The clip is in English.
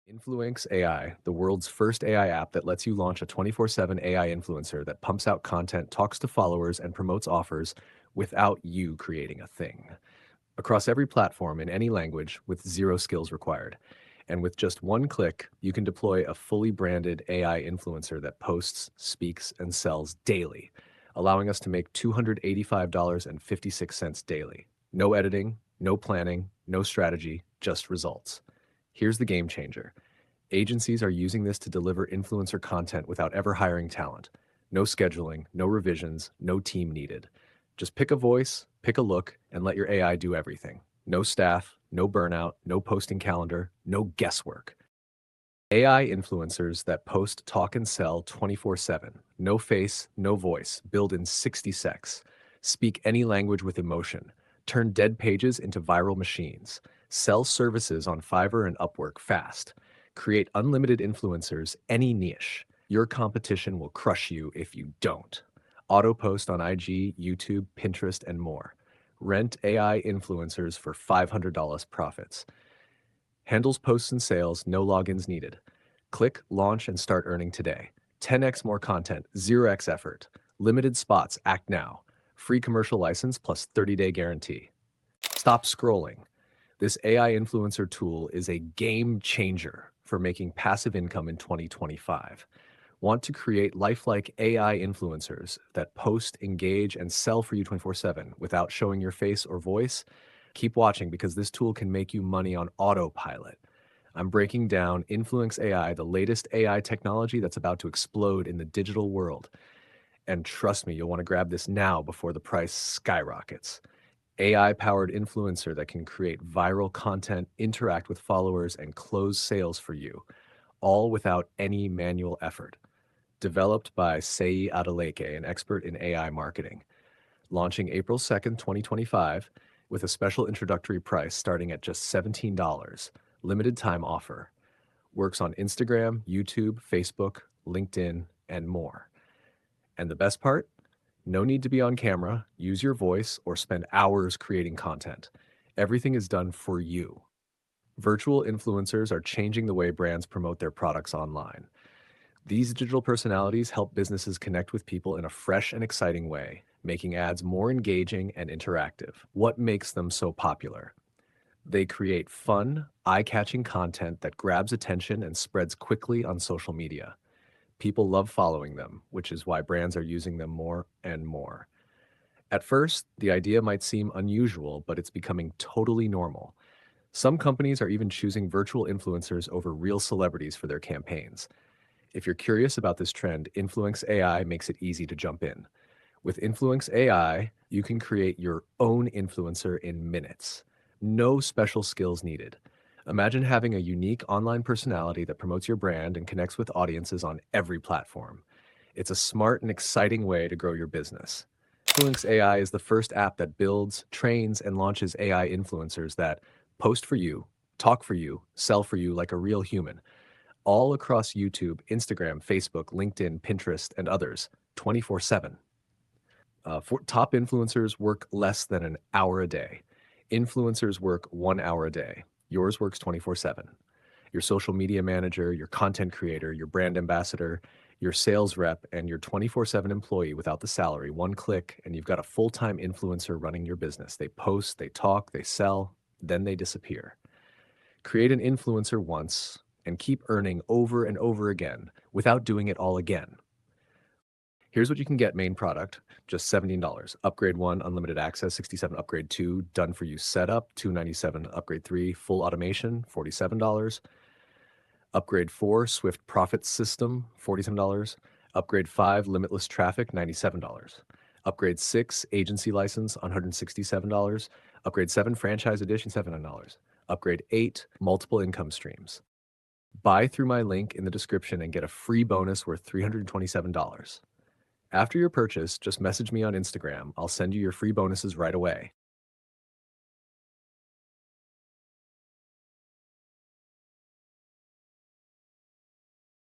Influenx AI, the world's first AI app that lets you launch a 24/7 AI influencer that pumps out content, talks to followers, and promotes offers without you creating a thing. Across every platform in any language with zero skills required. And with just one click, you can deploy a fully branded AI influencer that posts, speaks, and sells daily, allowing us to make $285.56 daily. No editing, no planning, no strategy, just results. Here's the game changer. Agencies are using this to deliver influencer content without ever hiring talent. No scheduling, no revisions, no team needed. Just pick a voice, pick a look, and let your AI do everything. No staff, no burnout, no posting calendar, no guesswork. AI influencers that post, talk, and sell 24/7. No face, no voice. Build in 60 secs. Speak any language with emotion. Turn dead pages into viral machines. Sell services on Fiverr and Upwork fast. Create unlimited influencers, any niche. Your competition will crush you if you don't. Auto post on IG, YouTube, Pinterest, and more. Rent AI influencers for $500 profits. Handles posts and sales, no logins needed. Click, launch, and start earning today. 10x more content, 0x effort. Limited spots, act now. Free commercial license plus 30-day guarantee. Stop scrolling. This AI influencer tool is a game changer for making passive income in 2025. Want to create lifelike AI influencers that post, engage, and sell for you 24/7 without showing your face or voice? Keep watching because this tool can make you money on autopilot. I'm breaking down Influenx AI, the latest AI technology that's about to explode in the digital world. And trust me, you'll want to grab this now before the price skyrockets. AI-powered influencer that can create viral content, interact with followers, and close sales for you, all without any manual effort. Developed by Seyi Adeleke, an expert in AI marketing. Launching April 2nd, 2025, with a special introductory price starting at just $17. Limited time offer. Works on Instagram, YouTube, Facebook, LinkedIn, and more. And the best part? No need to be on camera, use your voice, or spend hours creating content. Everything is done for you. Virtual influencers are changing the way brands promote their products online. These digital personalities help businesses connect with people in a fresh and exciting way, making ads more engaging and interactive. What makes them so popular? They create fun, eye-catching content that grabs attention and spreads quickly on social media. People love following them, which is why brands are using them more and more. At first, the idea might seem unusual, but it's becoming totally normal. Some companies are even choosing virtual influencers over real celebrities for their campaigns. If you're curious about this trend, Influenx AI makes it easy to jump in. With Influenx AI, you can create your own influencer in minutes. No special skills needed. Imagine having a unique online personality that promotes your brand and connects with audiences on every platform. It's a smart and exciting way to grow your business. Influenx AI is the first app that builds, trains, and launches AI influencers that post for you, talk for you, sell for you like a real human, all across YouTube, Instagram, Facebook, LinkedIn, Pinterest, and others, 24/7. For top influencers work less than an hour a day. Influencers work 1 hour a day. Yours works 24/7. Your social media manager, your content creator, your brand ambassador, your sales rep, and your 24/7 employee without the salary. One click, and you've got a full-time influencer running your business. They post, they talk, they sell, then they disappear. Create an influencer once and keep earning over and over again without doing it all again. Here's what you can get: main product, just $17. Upgrade 1, unlimited access, 67. Upgrade 2, done for you setup, $297. Upgrade 3, full automation, $47. Upgrade 4, Swift Profit System, $47. Upgrade 5, limitless traffic, $97. Upgrade 6, agency license, $167. Upgrade 7, franchise edition, $79. Upgrade 8, multiple income streams. Buy through my link in the description and get a free bonus worth $327. After your purchase, just message me on Instagram. I'll send you your free bonuses right away.